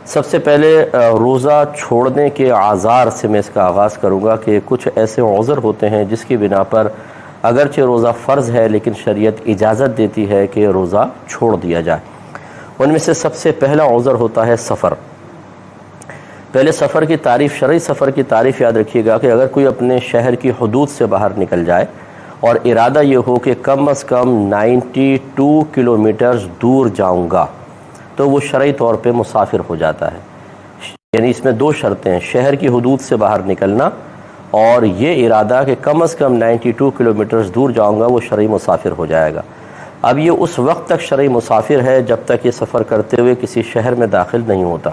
سب سے پہلے روزہ چھوڑنے کے اعذار سے میں اس کا آغاز کروں گا کہ کچھ ایسے عذر ہوتے ہیں جس کی بنا پر اگرچہ روزہ فرض ہے لیکن شریعت اجازت دیتی ہے کہ روزہ چھوڑ دیا جائے۔ ان میں سے سب سے پہلا عذر ہوتا ہے سفر۔ پہلے سفر کی تعریف، شرعی سفر کی تعریف یاد رکھیے گا کہ اگر کوئی اپنے شہر کی حدود سے باہر نکل جائے اور ارادہ یہ ہو کہ کم از کم 92 کلومیٹرز دور جاؤں گا تو وہ شرعی طور پہ مسافر ہو جاتا ہے۔ یعنی اس میں دو شرطیں ہیں، شہر کی حدود سے باہر نکلنا اور یہ ارادہ کہ کم از کم 92 کلومیٹرز دور جاؤں گا، وہ شرعی مسافر ہو جائے گا۔ اب یہ اس وقت تک شرعی مسافر ہے جب تک یہ سفر کرتے ہوئے کسی شہر میں داخل نہیں ہوتا۔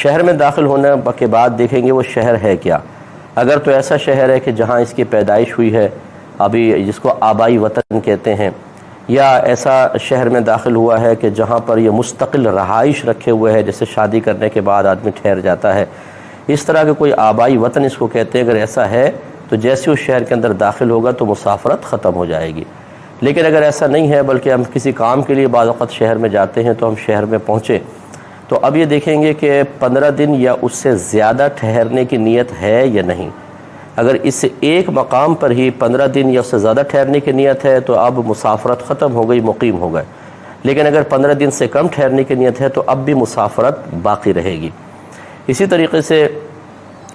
شہر میں داخل ہونے کے بعد دیکھیں گے وہ شہر ہے کیا۔ اگر تو ایسا شہر ہے کہ جہاں اس کی پیدائش ہوئی ہے، ابھی جس کو آبائی وطن کہتے ہیں، یا ایسا شہر میں داخل ہوا ہے کہ جہاں پر یہ مستقل رہائش رکھے ہوئے ہے، جیسے شادی کرنے کے بعد آدمی ٹھہر جاتا ہے، اس طرح کے کوئی آبائی وطن اس کو کہتے ہیں، اگر ایسا ہے تو جیسے اس شہر کے اندر داخل ہوگا تو مسافرت ختم ہو جائے گی۔ لیکن اگر ایسا نہیں ہے بلکہ ہم کسی کام کے لیے بعض وقت شہر میں جاتے ہیں تو ہم شہر میں پہنچے تو اب یہ دیکھیں گے کہ 15 دن یا اس سے زیادہ ٹھہرنے کی نیت ہے یا نہیں۔ اگر اس ایک مقام پر ہی 15 دن یا اس سے زیادہ ٹھہرنے کی نیت ہے تو اب مسافرت ختم ہو گئی، مقیم ہو گئے۔ لیکن اگر 15 دن سے کم ٹھہرنے کی نیت ہے تو اب بھی مسافرت باقی رہے گی۔ اسی طریقے سے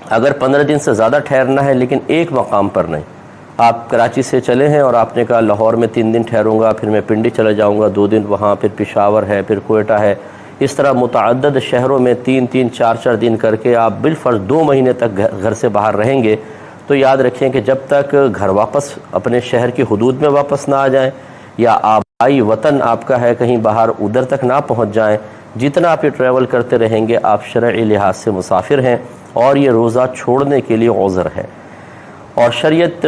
اگر 15 دن سے زیادہ ٹھہرنا ہے لیکن ایک مقام پر نہیں، آپ کراچی سے چلے ہیں اور آپ نے کہا لاہور میں 3 دن ٹھہروں گا، پھر میں پنڈی چلا جاؤں گا 2 دن وہاں، پھر پشاور ہے، پھر کوئٹہ ہے، اس طرح متعدد شہروں میں 3 4 دن کر کے آپ بالفرض 2 مہینے تک گھر سے باہر رہیں گے تو یاد رکھیں کہ جب تک گھر واپس اپنے شہر کی حدود میں واپس نہ آ جائیں یا آبائی وطن آپ کا ہے کہیں باہر، ادھر تک نہ پہنچ جائیں، جتنا آپ یہ ٹریول کرتے رہیں گے آپ شرعی لحاظ سے مسافر ہیں اور یہ روزہ چھوڑنے کے لیے عذر ہے۔ اور شریعت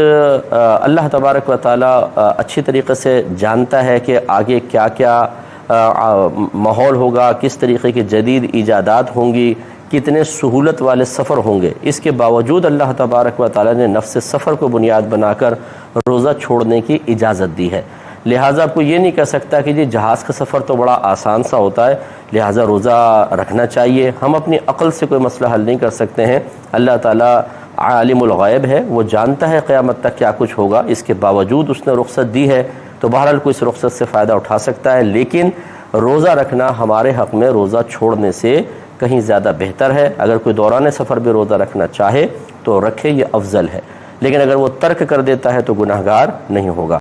اللہ تبارک و تعالیٰ اچھی طریقے سے جانتا ہے کہ آگے کیا کیا ماحول ہوگا، کس طریقے کی جدید ایجادات ہوں گی، کتنے سہولت والے سفر ہوں گے۔ اس کے باوجود اللہ تبارک و تعالیٰ نے نفس سفر کو بنیاد بنا کر روزہ چھوڑنے کی اجازت دی ہے۔ لہٰذا آپ کو یہ نہیں کہہ سکتا کہ جہاز کا سفر تو بڑا آسان سا ہوتا ہے لہٰذا روزہ رکھنا چاہیے۔ ہم اپنی عقل سے کوئی مسئلہ حل نہیں کر سکتے ہیں۔ اللہ تعالیٰ عالم الغیب ہے، وہ جانتا ہے قیامت تک کیا کچھ ہوگا، اس کے باوجود اس نے رخصت دی ہے تو بہرحال کوئی اس رخصت سے فائدہ اٹھا سکتا ہے۔ لیکن روزہ رکھنا ہمارے حق میں روزہ چھوڑنے سے کہیں زیادہ بہتر ہے۔ اگر کوئی دوران سفر بھی روزہ رکھنا چاہے تو رکھے، یہ افضل ہے، لیکن اگر وہ ترک کر دیتا ہے تو گناہگار نہیں ہوگا۔